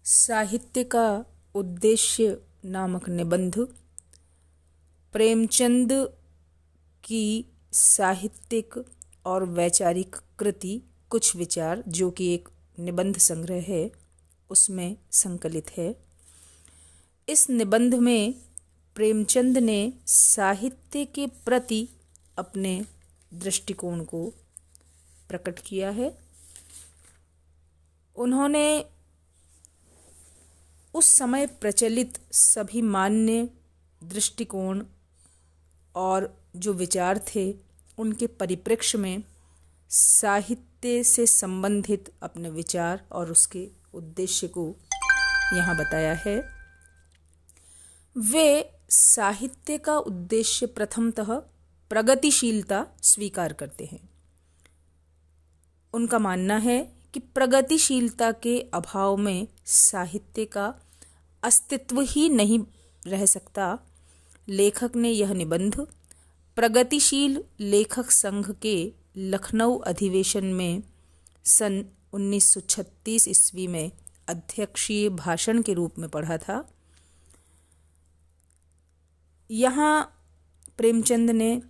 साहित्य का उद्देश्य नामक निबंध प्रेमचंद की साहित्यिक और वैचारिक कृति कुछ विचार, जो कि एक निबंध संग्रह है, उसमें संकलित है। इस निबंध में प्रेमचंद ने साहित्य के प्रति अपने दृष्टिकोण को प्रकट किया है। उन्होंने उस समय प्रचलित सभी मान्य दृष्टिकोण और जो विचार थे, उनके परिप्रेक्ष्य में साहित्य से संबंधित अपने विचार और उसके उद्देश्य को यहाँ बताया है। वे साहित्य का उद्देश्य प्रथमतः प्रगतिशीलता स्वीकार करते हैं। उनका मानना है कि प्रगतिशीलता के अभाव में साहित्य का अस्तित्व ही नहीं रह सकता। लेखक ने यह निबंध प्रगतिशील लेखक संघ के लखनऊ अधिवेशन में सन 1936 ईस्वी में अध्यक्षीय भाषण के रूप में पढ़ा था। यहाँ प्रेमचंद ने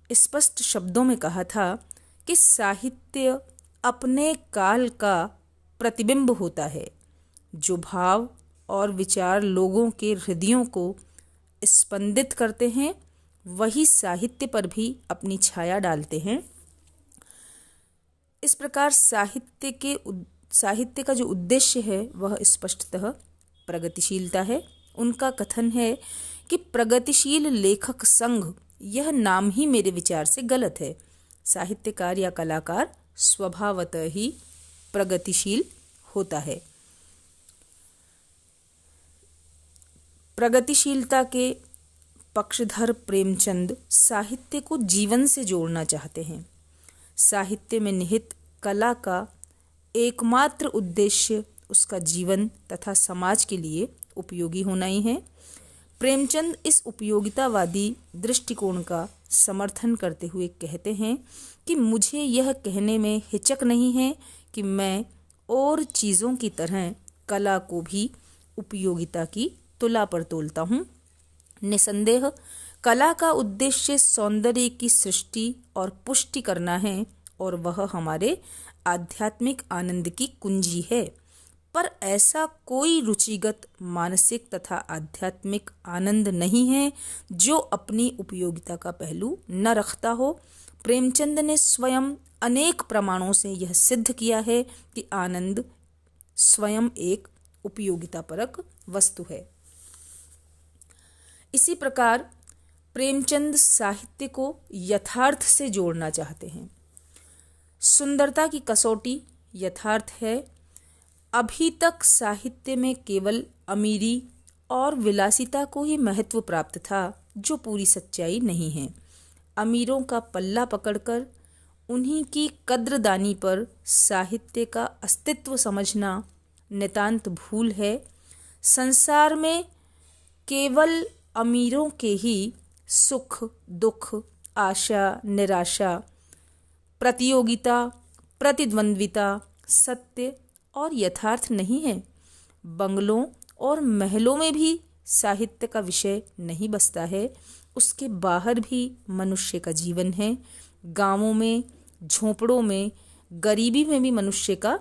स्पष्ट शब्दों में कहा था कि साहित्य अपने काल का प्रतिबिंब होता है। जो भाव और विचार लोगों के हृदयों को स्पंदित करते हैं, वही साहित्य पर भी अपनी छाया डालते हैं। इस प्रकार साहित्य का जो उद्देश्य है वह स्पष्टतः प्रगतिशीलता है। उनका कथन है कि प्रगतिशील लेखक संघ, यह नाम ही मेरे विचार से गलत है। साहित्यकार या कलाकार स्वभावतः ही प्रगतिशील होता है। प्रगतिशीलता के पक्षधर प्रेमचंद साहित्य को जीवन से जोड़ना चाहते हैं। साहित्य में निहित कला का एकमात्र उद्देश्य उसका जीवन तथा समाज के लिए उपयोगी होना ही है। प्रेमचंद इस उपयोगितावादी दृष्टिकोण का समर्थन करते हुए कहते हैं कि मुझे यह कहने में हिचक नहीं है कि मैं और चीज़ों की तरह कला को भी उपयोगिता की तुला पर तोलता हूँ। निसंदेह कला का उद्देश्य सौंदर्य की सृष्टि और पुष्टि करना है, और वह हमारे आध्यात्मिक आनंद की कुंजी है। पर ऐसा कोई रुचिगत मानसिक तथा आध्यात्मिक आनंद नहीं है जो अपनी उपयोगिता का पहलू न रखता हो। प्रेमचंद ने स्वयं अनेक प्रमाणों से यह सिद्ध किया है कि आनंद स्वयं एक उपयोगितापरक वस्तु है। इसी प्रकार प्रेमचंद साहित्य को यथार्थ से जोड़ना चाहते हैं। सुंदरता की कसौटी यथार्थ है। अभी तक साहित्य में केवल अमीरी और विलासिता को ही महत्व प्राप्त था, जो पूरी सच्चाई नहीं है। अमीरों का पल्ला पकड़कर उन्हीं की कद्रदानी पर साहित्य का अस्तित्व समझना नितांत भूल है। संसार में केवल अमीरों के ही सुख दुख, आशा निराशा, प्रतियोगिता, प्रतिद्वंद्विता, सत्य और यथार्थ नहीं है। बंगलों और महलों में भी साहित्य का विषय नहीं बसता है। उसके बाहर भी मनुष्य का जीवन है। गांवों में, झोंपड़ों में, गरीबी में भी मनुष्य का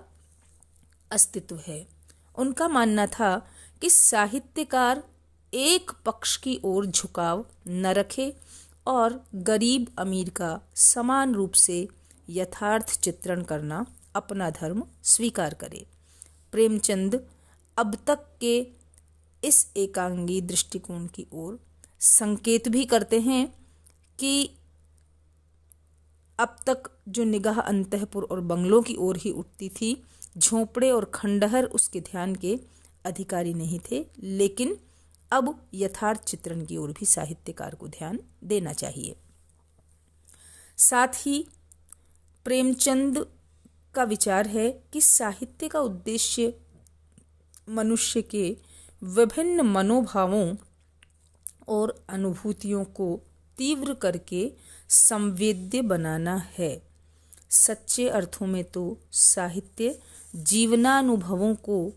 अस्तित्व है। उनका मानना था कि साहित्यकार एक पक्ष की ओर झुकाव न रखे और गरीब अमीर का समान रूप से यथार्थ चित्रण करना अपना धर्म स्वीकार करे। प्रेमचंद अब तक के इस एकांगी दृष्टिकोण की ओर संकेत भी करते हैं कि अब तक जो निगाह अंतःपुर और बंगलों की ओर ही उठती थी, झोंपड़े और खंडहर उसके ध्यान के अधिकारी नहीं थे। लेकिन अब यथार्थ चित्रण की ओर भी साहित्यकार को ध्यान देना चाहिए। साथ ही प्रेमचंद का विचार है कि साहित्य का उद्देश्य मनुष्य के विभिन्न मनोभावों और अनुभूतियों को तीव्र करके संवेद्य बनाना है। सच्चे अर्थों में तो साहित्य जीवनानुभवों को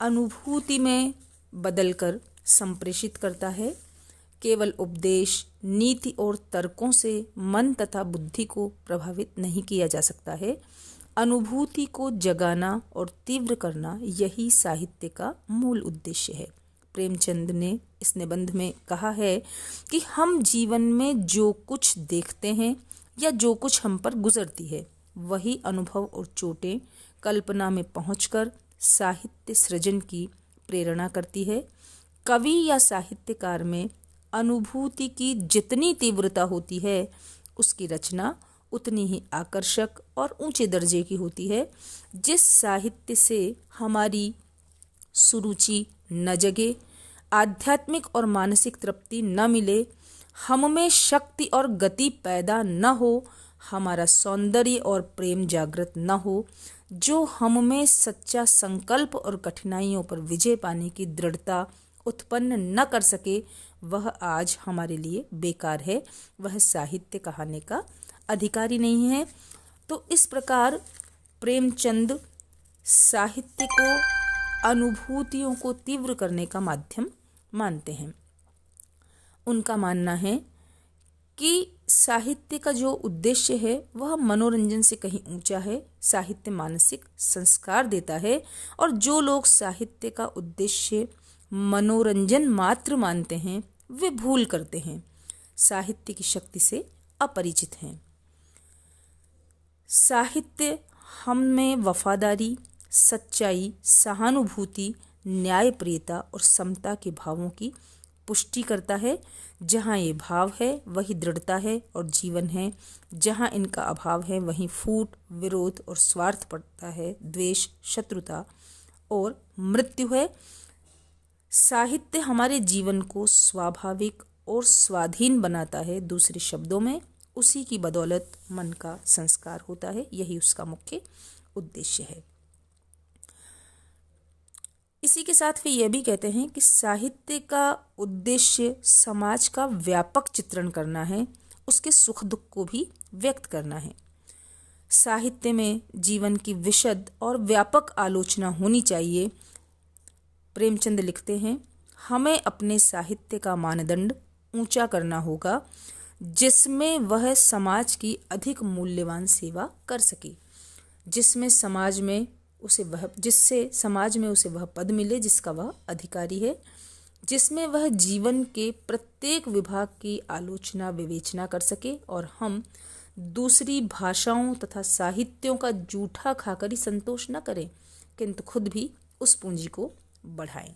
अनुभूति में बदलकर संप्रेषित करता है। केवल उपदेश, नीति और तर्कों से मन तथा बुद्धि को प्रभावित नहीं किया जा सकता है। अनुभूति को जगाना और तीव्र करना यही साहित्य का मूल उद्देश्य है। प्रेमचंद ने इस निबंध में कहा है कि हम जीवन में जो कुछ देखते हैं या जो कुछ हम पर गुजरती है, वही अनुभव और चोटें कल्पना में पहुंचकर साहित्य सृजन की प्रेरणा करती है। कवि या साहित्यकार में अनुभूति की जितनी तीव्रता होती है, उसकी रचना उतनी ही आकर्षक और ऊंचे दर्जे की होती है। जिस साहित्य से हमारी सुरुचि न जगे, आध्यात्मिक और मानसिक तृप्ति न मिले, हम में शक्ति और गति पैदा न हो, हमारा सौंदर्य और प्रेम जागृत न हो, जो हम में सच्चा संकल्प और कठिनाइयों पर विजय पाने की दृढ़ता उत्पन्न न कर सके, वह आज हमारे लिए बेकार है, वह साहित्य कहने का अधिकारी नहीं है। तो इस प्रकार प्रेमचंद साहित्य को अनुभूतियों को तीव्र करने का माध्यम मानते हैं। उनका मानना है कि साहित्य का जो उद्देश्य है वह मनोरंजन से कहीं ऊंचा है। साहित्य मानसिक संस्कार देता है, और जो लोग साहित्य का उद्देश्य मनोरंजन मात्र मानते हैं, वे भूल करते हैं, साहित्य की शक्ति से अपरिचित हैं। साहित्य हम में वफादारी, सच्चाई, सहानुभूति, न्यायप्रियता और समता के भावों की पुष्टि करता है। जहाँ ये भाव है वही दृढ़ता है और जीवन है। जहाँ इनका अभाव है वहीं फूट, विरोध और स्वार्थ पड़ता है, द्वेष, शत्रुता और मृत्यु है। साहित्य हमारे जीवन को स्वाभाविक और स्वाधीन बनाता है। दूसरे शब्दों में उसी की बदौलत मन का संस्कार होता है, यही उसका मुख्य उद्देश्य है। इसी के साथ वे यह भी कहते हैं कि साहित्य का उद्देश्य समाज का व्यापक चित्रण करना है, उसके सुख दुख को भी व्यक्त करना है। साहित्य में जीवन की विशद और व्यापक आलोचना होनी चाहिए। प्रेमचंद लिखते हैं, हमें अपने साहित्य का मानदंड ऊंचा करना होगा, जिसमें वह समाज की अधिक मूल्यवान सेवा कर सके, जिससे समाज में उसे वह पद मिले जिसका वह अधिकारी है, जिसमें वह जीवन के प्रत्येक विभाग की आलोचना विवेचना कर सके, और हम दूसरी भाषाओं तथा साहित्यों का जूठा खाकर ही संतोष न करें, किंतु खुद भी उस पूंजी को बढ़ाएं।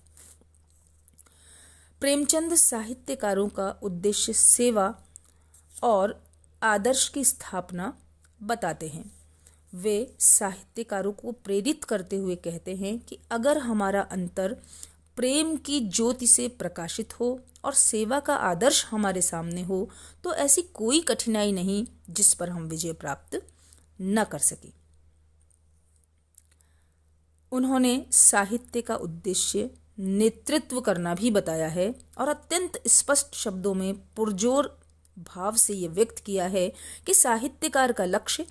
प्रेमचंद साहित्यकारों का उद्देश्य सेवा और आदर्श की स्थापना बताते हैं। वे साहित्यकारों को प्रेरित करते हुए कहते हैं कि अगर हमारा अंतर प्रेम की ज्योति से प्रकाशित हो और सेवा का आदर्श हमारे सामने हो, तो ऐसी कोई कठिनाई नहीं जिस पर हम विजय प्राप्त न कर सके। उन्होंने साहित्य का उद्देश्य नेतृत्व करना भी बताया है, और अत्यंत स्पष्ट शब्दों में पुरजोर भाव से ये व्यक्त किया है कि साहित्यकार का लक्ष्य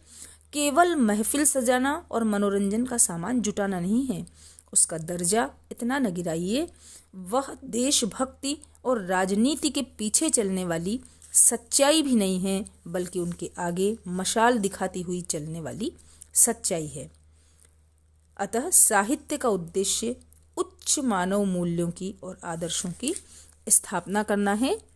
केवल महफिल सजाना और मनोरंजन का सामान जुटाना नहीं है। उसका दर्जा इतना न गिराइए, वह देशभक्ति और राजनीति के पीछे चलने वाली सच्चाई भी नहीं है, बल्कि उनके आगे मशाल दिखाती हुई चलने वाली सच्चाई है। अतः साहित्य का उद्देश्य उच्च मानव मूल्यों की और आदर्शों की स्थापना करना है।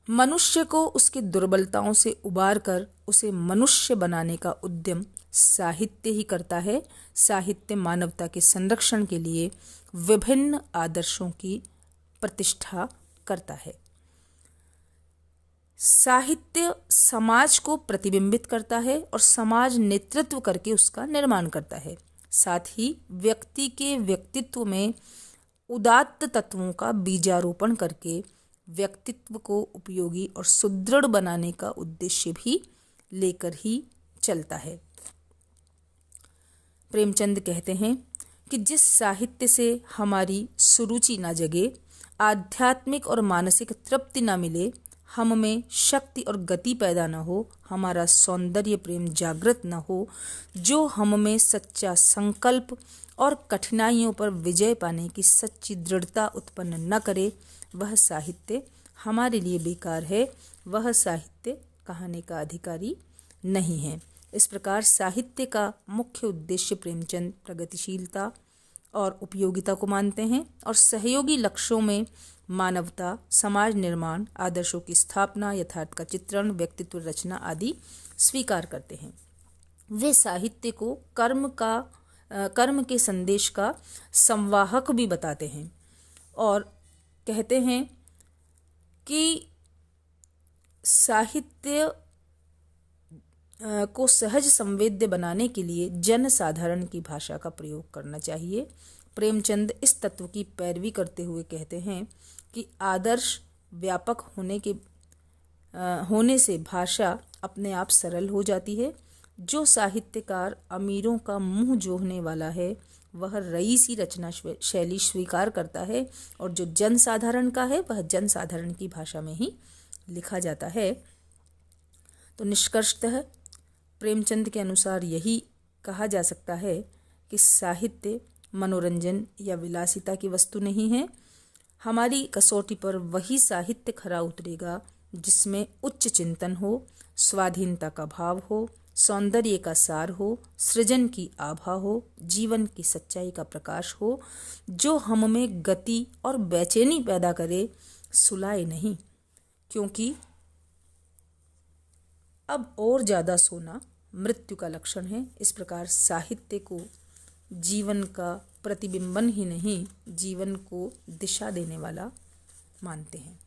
मनुष्य को उसकी दुर्बलताओं से उबार कर उसे मनुष्य बनाने का उद्यम साहित्य ही करता है। साहित्य मानवता के संरक्षण के लिए विभिन्न आदर्शों की प्रतिष्ठा करता है। साहित्य समाज को प्रतिबिंबित करता है और समाज नेतृत्व करके उसका निर्माण करता है। साथ ही व्यक्ति के व्यक्तित्व में उदात्त तत्वों का बीजारोपण करके व्यक्तित्व को उपयोगी और सुदृढ़ बनाने का उद्देश्य भी लेकर ही चलता है। प्रेमचंद कहते हैं कि जिस साहित्य से हमारी सुरुचि ना जगे, आध्यात्मिक और मानसिक तृप्ति ना मिले, हम में शक्ति और गति पैदा न हो, हमारा सौंदर्य प्रेम जागृत न हो, जो हम में सच्चा संकल्प और कठिनाइयों पर विजय पाने की सच्ची दृढ़ता उत्पन्न न करे, वह साहित्य हमारे लिए बेकार है, वह साहित्य कहानी का अधिकारी नहीं है। इस प्रकार साहित्य का मुख्य उद्देश्य प्रेमचंद प्रगतिशीलता और उपयोगिता को मानते हैं और सहयोगी लक्ष्यों में मानवता, समाज निर्माण, आदर्शों की स्थापना, यथार्थ का चित्रण, व्यक्तित्व रचना आदि स्वीकार करते हैं। वे साहित्य को कर्म के संदेश का संवाहक भी बताते हैं और कहते हैं कि साहित्य को सहज संवेद्य बनाने के लिए जन साधारण की भाषा का प्रयोग करना चाहिए। प्रेमचंद इस तत्व की पैरवी करते हुए कहते हैं कि आदर्श व्यापक होने से भाषा अपने आप सरल हो जाती है। जो साहित्यकार अमीरों का मुंह जोहने वाला है वह रईसी रचना शैली स्वीकार करता है और जो जन साधारण का है वह जन साधारण की भाषा में ही लिखा जाता है। तो निष्कर्षतः प्रेमचंद के अनुसार यही कहा जा सकता है कि साहित्य मनोरंजन या विलासिता की वस्तु नहीं है। हमारी कसौटी पर वही साहित्य खरा उतरेगा जिसमें उच्च चिंतन हो, स्वाधीनता का भाव हो, सौंदर्य का सार हो, सृजन की आभा हो, जीवन की सच्चाई का प्रकाश हो, जो हम में गति और बेचैनी पैदा करे, सुलाए नहीं। क्योंकि अब और ज़्यादा सोना मृत्यु का लक्षण है। इस प्रकार साहित्य को जीवन का प्रतिबिंबन ही नहीं, जीवन को दिशा देने वाला मानते हैं।